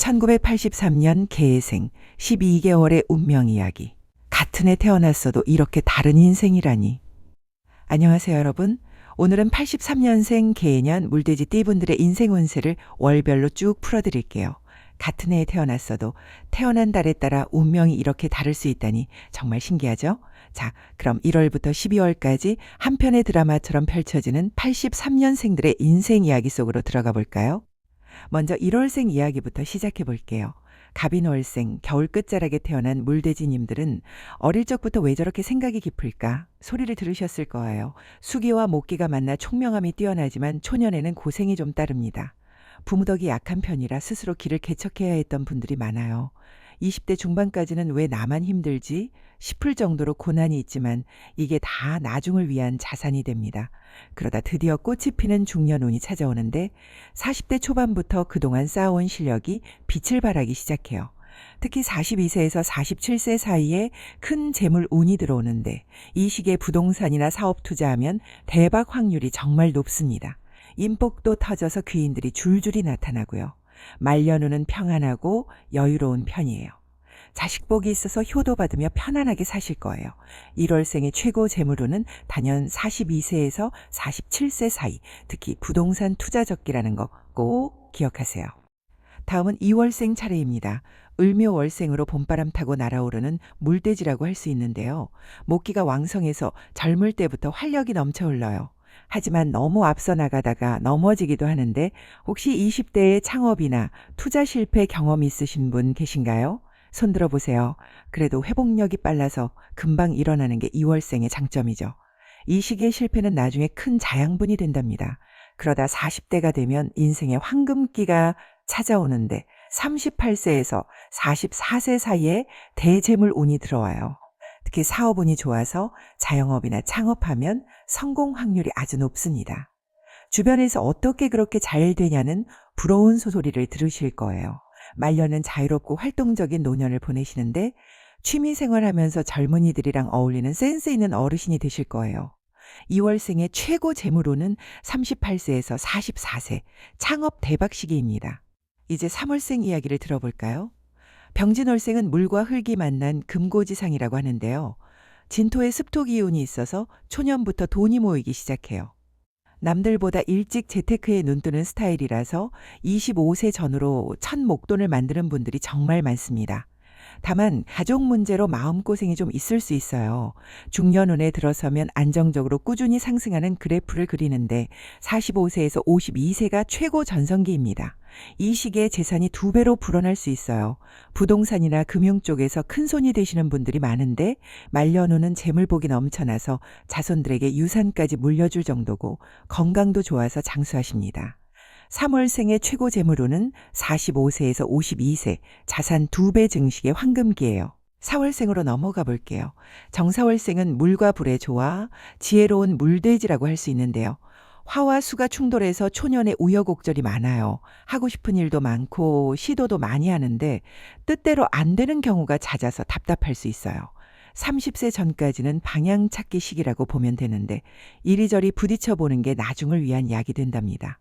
1983년 개생 12개월의 운명 이야기. 같은 해 태어났어도 이렇게 다른 인생이라니. 안녕하세요, 여러분. 오늘은 83년생 개년 물돼지 띠분들의 인생 운세를 월별로 쭉 풀어드릴게요. 같은 해에 태어났어도 태어난 달에 따라 운명이 이렇게 다를 수 있다니 정말 신기하죠? 자, 그럼 1월부터 12월까지 한 편의 드라마처럼 펼쳐지는 83년생들의 인생 이야기 속으로 들어가 볼까요? 먼저 1월생 이야기부터 시작해 볼게요. 갑인월생, 겨울 끝자락에 태어난 물돼지님들은 어릴 적부터 왜 저렇게 생각이 깊을까? 소리를 들으셨을 거예요. 수기와 목기가 만나 총명함이 뛰어나지만 초년에는 고생이 좀 따릅니다. 부무덕이 약한 편이라 스스로 길을 개척해야 했던 분들이 많아요. 20대 중반까지는 왜 나만 힘들지 싶을 정도로 고난이 있지만 이게 다 나중을 위한 자산이 됩니다. 그러다 드디어 꽃이 피는 중년운이 찾아오는데 40대 초반부터 그동안 쌓아온 실력이 빛을 발하기 시작해요. 특히 42세에서 47세 사이에 큰 재물 운이 들어오는데 이 시기에 부동산이나 사업 투자하면 대박 확률이 정말 높습니다. 인복도 터져서 귀인들이 줄줄이 나타나고요. 말년운은 평안하고 여유로운 편이에요. 자식복이 있어서 효도받으며 편안하게 사실 거예요. 1월생의 최고 재물운은 단연 42세에서 47세 사이, 특히 부동산 투자 적기라는 거 꼭 기억하세요. 다음은 2월생 차례입니다. 을묘월생으로 봄바람 타고 날아오르는 물돼지라고 할 수 있는데요. 목기가 왕성해서 젊을 때부터 활력이 넘쳐 흘러요. 하지만 너무 앞서 나가다가 넘어지기도 하는데 혹시 20대의 창업이나 투자 실패 경험 있으신 분 계신가요? 손 들어보세요. 그래도 회복력이 빨라서 금방 일어나는 게 2월생의 장점이죠. 이 시기의 실패는 나중에 큰 자양분이 된답니다. 그러다 40대가 되면 인생의 황금기가 찾아오는데 38세에서 44세 사이에 대재물 운이 들어와요. 특히 사업운이 좋아서 자영업이나 창업하면 성공 확률이 아주 높습니다. 주변에서 어떻게 그렇게 잘 되냐는 부러운 소리를 들으실 거예요. 말년은 자유롭고 활동적인 노년을 보내시는데 취미생활하면서 젊은이들이랑 어울리는 센스 있는 어르신이 되실 거예요. 2월생의 최고 재물운은 38세에서 44세 창업 대박 시기입니다. 이제 3월생 이야기를 들어볼까요? 병진월생은 물과 흙이 만난 금고지상이라고 하는데요. 진토에 습토 기운이 있어서 초년부터 돈이 모이기 시작해요. 남들보다 일찍 재테크에 눈뜨는 스타일이라서 25세 전후로 첫 목돈을 만드는 분들이 정말 많습니다. 다만 가족 문제로 마음고생이 좀 있을 수 있어요. 중년운에 들어서면 안정적으로 꾸준히 상승하는 그래프를 그리는데 45세에서 52세가 최고 전성기입니다. 이 시기에 재산이 2배로 불어날 수 있어요. 부동산이나 금융 쪽에서 큰손이 되시는 분들이 많은데 말년운은 재물복이 넘쳐나서 자손들에게 유산까지 물려줄 정도고 건강도 좋아서 장수하십니다. 3월생의 최고 재물운은 45세에서 52세 자산 2배 증식의 황금기예요. 4월생으로 넘어가 볼게요. 정사월생은 물과 불의 조화, 지혜로운 물돼지라고 할 수 있는데요. 화와 수가 충돌해서 초년에 우여곡절이 많아요. 하고 싶은 일도 많고 시도도 많이 하는데 뜻대로 안 되는 경우가 잦아서 답답할 수 있어요. 30세 전까지는 방향 찾기 시기라고 보면 되는데 이리저리 부딪혀 보는 게 나중을 위한 약이 된답니다.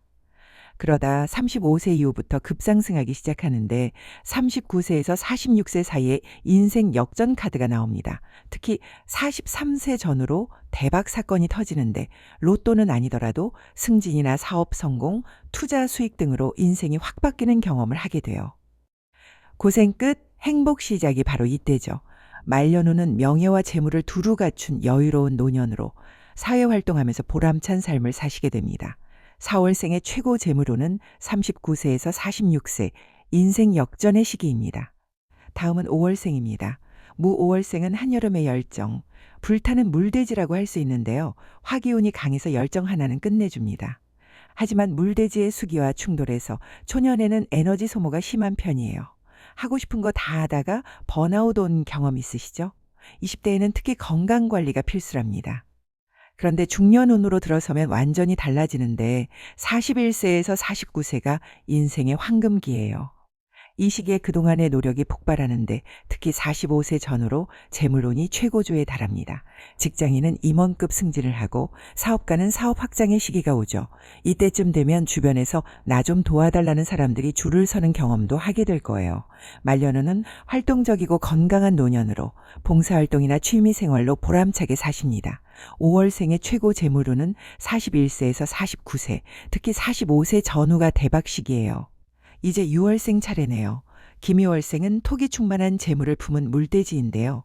그러다 35세 이후부터 급상승하기 시작하는데 39세에서 46세 사이에 인생 역전 카드가 나옵니다. 특히 43세 전후로 대박 사건이 터지는데 로또는 아니더라도 승진이나 사업 성공, 투자 수익 등으로 인생이 확 바뀌는 경험을 하게 돼요. 고생 끝 행복 시작이 바로 이때죠. 말년운은 명예와 재물을 두루 갖춘 여유로운 노년으로 사회활동하면서 보람찬 삶을 사시게 됩니다. 4월생의 최고 재물운은 39세에서 46세 인생 역전의 시기입니다. 다음은 5월생입니다. 무 5월생은 한여름의 열정, 불타는 물돼지라고 할 수 있는데요. 화기운이 강해서 열정 하나는 끝내줍니다. 하지만 물돼지의 수기와 충돌해서 초년에는 에너지 소모가 심한 편이에요. 하고 싶은 거 다 하다가 번아웃 온 경험 있으시죠? 20대에는 특히 건강관리가 필수랍니다. 그런데 중년운으로 들어서면 완전히 달라지는데 41세에서 49세가 인생의 황금기예요. 이 시기에 그동안의 노력이 폭발하는데 특히 45세 전후로 재물운이 최고조에 달합니다. 직장인은 임원급 승진을 하고 사업가는 사업 확장의 시기가 오죠. 이때쯤 되면 주변에서 나 좀 도와달라는 사람들이 줄을 서는 경험도 하게 될 거예요. 말년운은 활동적이고 건강한 노년으로 봉사활동이나 취미생활로 보람차게 사십니다. 5월생의 최고 재물운은 41세에서 49세, 특히 45세 전후가 대박 시기예요. 이제 6월생 차례네요. 김유월생은 톡이 충만한 재물을 품은 물돼지인데요.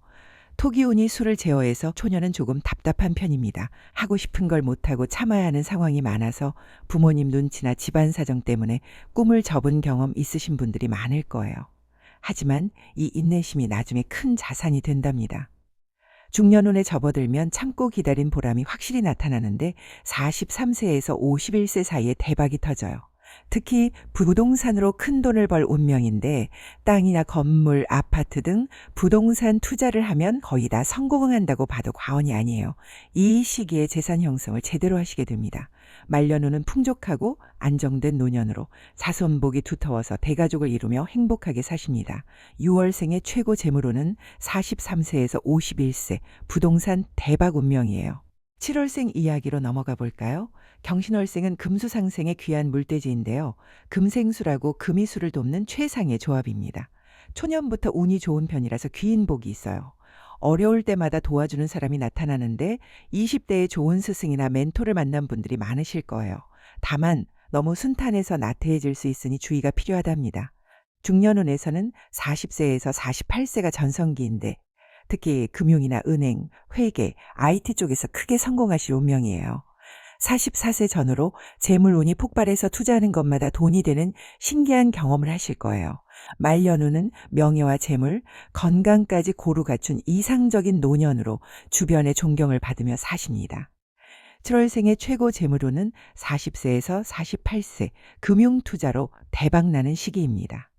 토기운이 술을 제어해서 초년은 조금 답답한 편입니다. 하고 싶은 걸 못하고 참아야 하는 상황이 많아서 부모님 눈치나 집안 사정 때문에 꿈을 접은 경험 있으신 분들이 많을 거예요. 하지만 이 인내심이 나중에 큰 자산이 된답니다. 중년운에 접어들면 참고 기다린 보람이 확실히 나타나는데 43세에서 51세 사이에 대박이 터져요. 특히 부동산으로 큰 돈을 벌 운명인데 땅이나 건물, 아파트 등 부동산 투자를 하면 거의 다 성공한다고 봐도 과언이 아니에요. 이 시기에 재산 형성을 제대로 하시게 됩니다. 말년운은 풍족하고 안정된 노년으로 자손복이 두터워서 대가족을 이루며 행복하게 사십니다. 6월생의 최고 재물운은 43세에서 51세 부동산 대박 운명이에요. 7월생 이야기로 넘어가 볼까요? 경신월생은 금수상생의 귀한 물돼지인데요. 금생수라고 금이수를 돕는 최상의 조합입니다. 초년부터 운이 좋은 편이라서 귀인 복이 있어요. 어려울 때마다 도와주는 사람이 나타나는데 20대에 좋은 스승이나 멘토를 만난 분들이 많으실 거예요. 다만 너무 순탄해서 나태해질 수 있으니 주의가 필요하답니다. 중년운에서는 40세에서 48세가 전성기인데 특히 금융이나 은행, 회계, IT 쪽에서 크게 성공하실 운명이에요. 44세 전후로 재물운이 폭발해서 투자하는 것마다 돈이 되는 신기한 경험을 하실 거예요. 말년운은 명예와 재물, 건강까지 고루 갖춘 이상적인 노년으로 주변의 존경을 받으며 사십니다. 7월생의 최고 재물운은 40세에서 48세 금융투자로 대박나는 시기입니다.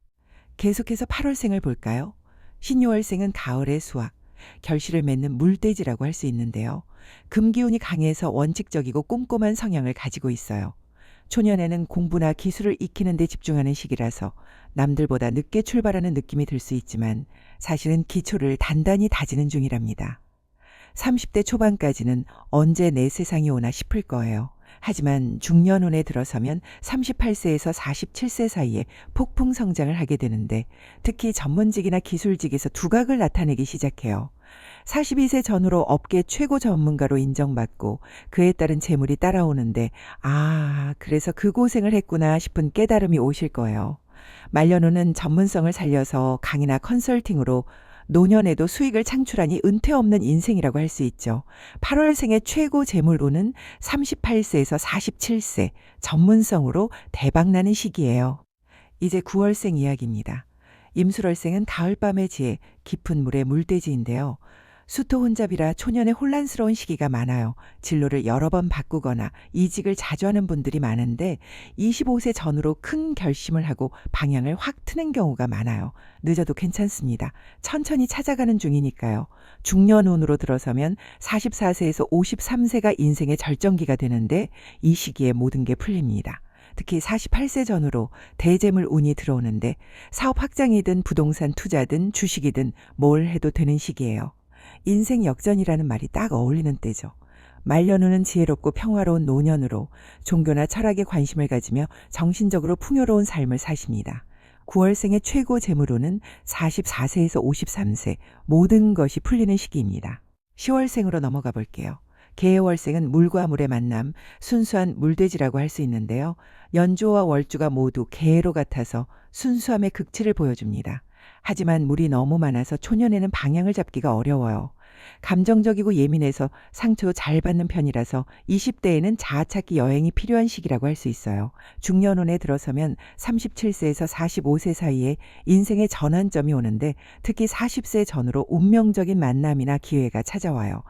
계속해서 8월생을 볼까요? 신유월생은 가을의 수확, 결실을 맺는 물돼지라고 할 수 있는데요. 금기운이 강해서 원칙적이고 꼼꼼한 성향을 가지고 있어요. 초년에는 공부나 기술을 익히는 데 집중하는 시기라서 남들보다 늦게 출발하는 느낌이 들 수 있지만 사실은 기초를 단단히 다지는 중이랍니다. 30대 초반까지는 언제 내 세상이 오나 싶을 거예요. 하지만 중년운에 들어서면 38세에서 47세 사이에 폭풍 성장을 하게 되는데 특히 전문직이나 기술직에서 두각을 나타내기 시작해요. 42세 전후로 업계 최고 전문가로 인정받고 그에 따른 재물이 따라오는데 그래서 그 고생을 했구나 싶은 깨달음이 오실 거예요. 말년운은 전문성을 살려서 강의나 컨설팅으로 노년에도 수익을 창출하니 은퇴 없는 인생이라고 할 수 있죠. 8월생의 최고 재물운은 38세에서 47세 전문성으로 대박나는 시기예요. 이제 9월생 이야기입니다. 임술월생은 가을밤의 지혜, 깊은 물의 물돼지인데요. 수토 혼잡이라 초년에 혼란스러운 시기가 많아요. 진로를 여러 번 바꾸거나 이직을 자주 하는 분들이 많은데 25세 전후로 큰 결심을 하고 방향을 확 트는 경우가 많아요. 늦어도 괜찮습니다. 천천히 찾아가는 중이니까요. 중년운으로 들어서면 44세에서 53세가 인생의 절정기가 되는데 이 시기에 모든 게 풀립니다. 특히 48세 전후로 대재물 운이 들어오는데 사업 확장이든 부동산 투자든 주식이든 뭘 해도 되는 시기예요. 인생 역전이라는 말이 딱 어울리는 때죠. 말년운은 지혜롭고 평화로운 노년으로 종교나 철학에 관심을 가지며 정신적으로 풍요로운 삶을 사십니다. 9월생의 최고 재물운은 44세에서 53세 모든 것이 풀리는 시기입니다. 10월생으로 넘어가 볼게요. 개월생은 물과 물의 만남, 순수한 물돼지라고 할 수 있는데요. 연조와 월주가 모두 개로 같아서 순수함의 극치를 보여줍니다. 하지만 물이 너무 많아서 초년에는 방향을 잡기가 어려워요. 감정적이고 예민해서 상처 잘 받는 편이라서 20대에는 자아찾기 여행이 필요한 시기라고 할 수 있어요. 중년운에 들어서면 37세에서 45세 사이에 인생의 전환점이 오는데 특히 40세 전후로 운명적인 만남이나 기회가 찾아와요.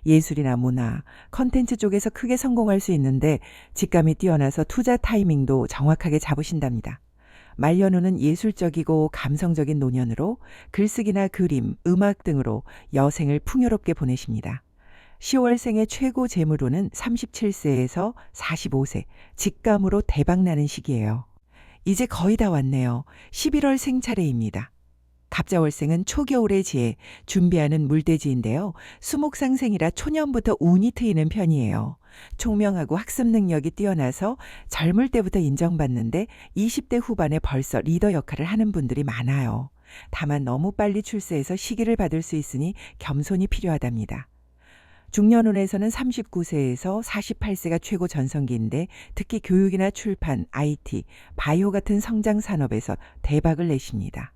예술이나 문화, 컨텐츠 쪽에서 크게 성공할 수 있는데 직감이 뛰어나서 투자 타이밍도 정확하게 잡으신답니다. 말년운은 예술적이고 감성적인 노년으로 글쓰기나 그림, 음악 등으로 여생을 풍요롭게 보내십니다. 10월생의 최고 재물운은 37세에서 45세, 직감으로 대박나는 시기예요. 이제 거의 다 왔네요. 11월생 차례입니다. 갑자월생은 초겨울의 지에 준비하는 물돼지인데요. 수목상생이라 초년부터 운이 트이는 편이에요. 총명하고 학습 능력이 뛰어나서 젊을 때부터 인정받는데 20대 후반에 벌써 리더 역할을 하는 분들이 많아요. 다만 너무 빨리 출세해서 시기를 받을 수 있으니 겸손이 필요하답니다. 중년운에서는 39세에서 48세가 최고 전성기인데 특히 교육이나 출판, IT, 바이오 같은 성장 산업에서 대박을 내십니다.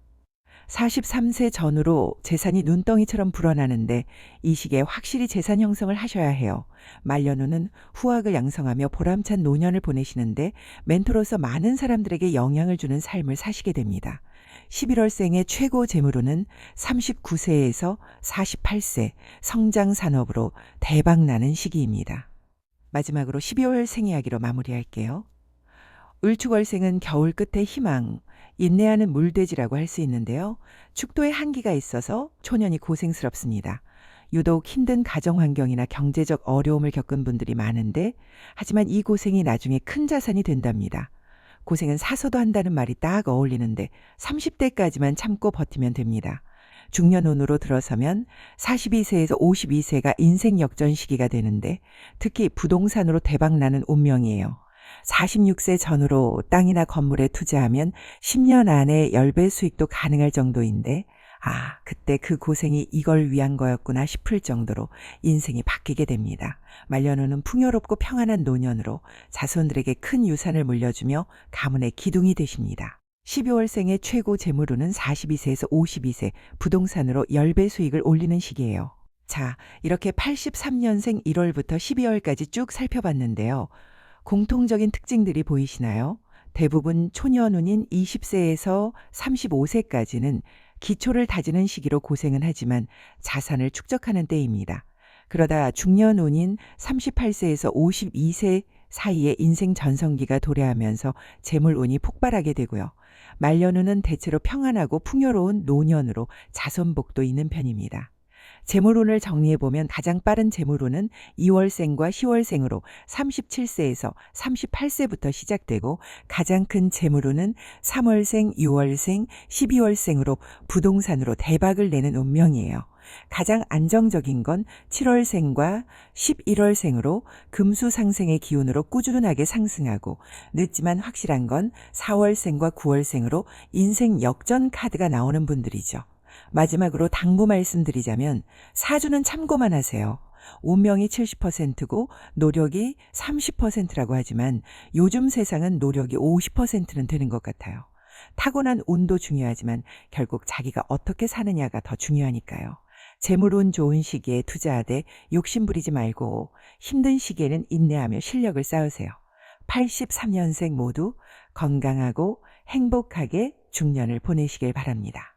43세 전후로 재산이 눈덩이처럼 불어나는데 이 시기에 확실히 재산 형성을 하셔야 해요. 말년운은 후학을 양성하며 보람찬 노년을 보내시는데 멘토로서 많은 사람들에게 영향을 주는 삶을 사시게 됩니다. 11월생의 최고 재물운은 39세에서 48세 성장 산업으로 대박나는 시기입니다. 마지막으로 12월생 이야기로 마무리할게요. 을축월생은 겨울 끝의 희망, 인내하는 물돼지라고 할 수 있는데요. 축도에 한기가 있어서 초년이 고생스럽습니다. 유독 힘든 가정 환경이나 경제적 어려움을 겪은 분들이 많은데 하지만 이 고생이 나중에 큰 자산이 된답니다. 고생은 사서도 한다는 말이 딱 어울리는데 30대까지만 참고 버티면 됩니다. 중년운으로 들어서면 42세에서 52세가 인생 역전 시기가 되는데 특히 부동산으로 대박나는 운명이에요. 46세 전후로 땅이나 건물에 투자하면 10년 안에 10배 수익도 가능할 정도인데 그때 그 고생이 이걸 위한 거였구나 싶을 정도로 인생이 바뀌게 됩니다. 말년운은 풍요롭고 평안한 노년으로 자손들에게 큰 유산을 물려주며 가문의 기둥이 되십니다. 12월생의 최고 재물운은 42세에서 52세 부동산으로 10배 수익을 올리는 시기예요. 자, 이렇게 83년생 1월부터 12월까지 쭉 살펴봤는데요. 공통적인 특징들이 보이시나요? 대부분 초년운인 20세에서 35세까지는 기초를 다지는 시기로 고생은 하지만 자산을 축적하는 때입니다. 그러다 중년운인 38세에서 52세 사이에 인생 전성기가 도래하면서 재물운이 폭발하게 되고요. 말년운은 대체로 평안하고 풍요로운 노년으로 자손복도 있는 편입니다. 재물운을 정리해보면 가장 빠른 재물운은 2월생과 10월생으로 37세에서 38세부터 시작되고 가장 큰 재물운은 3월생, 6월생, 12월생으로 부동산으로 대박을 내는 운명이에요. 가장 안정적인 건 7월생과 11월생으로 금수상생의 기운으로 꾸준하게 상승하고 늦지만 확실한 건 4월생과 9월생으로 인생 역전 카드가 나오는 분들이죠. 마지막으로 당부 말씀드리자면 사주는 참고만 하세요. 운명이 70%고 노력이 30%라고 하지만 요즘 세상은 노력이 50%는 되는 것 같아요. 타고난 운도 중요하지만 결국 자기가 어떻게 사느냐가 더 중요하니까요. 재물운 좋은 시기에 투자하되 욕심 부리지 말고 힘든 시기에는 인내하며 실력을 쌓으세요. 83년생 모두 건강하고 행복하게 중년을 보내시길 바랍니다.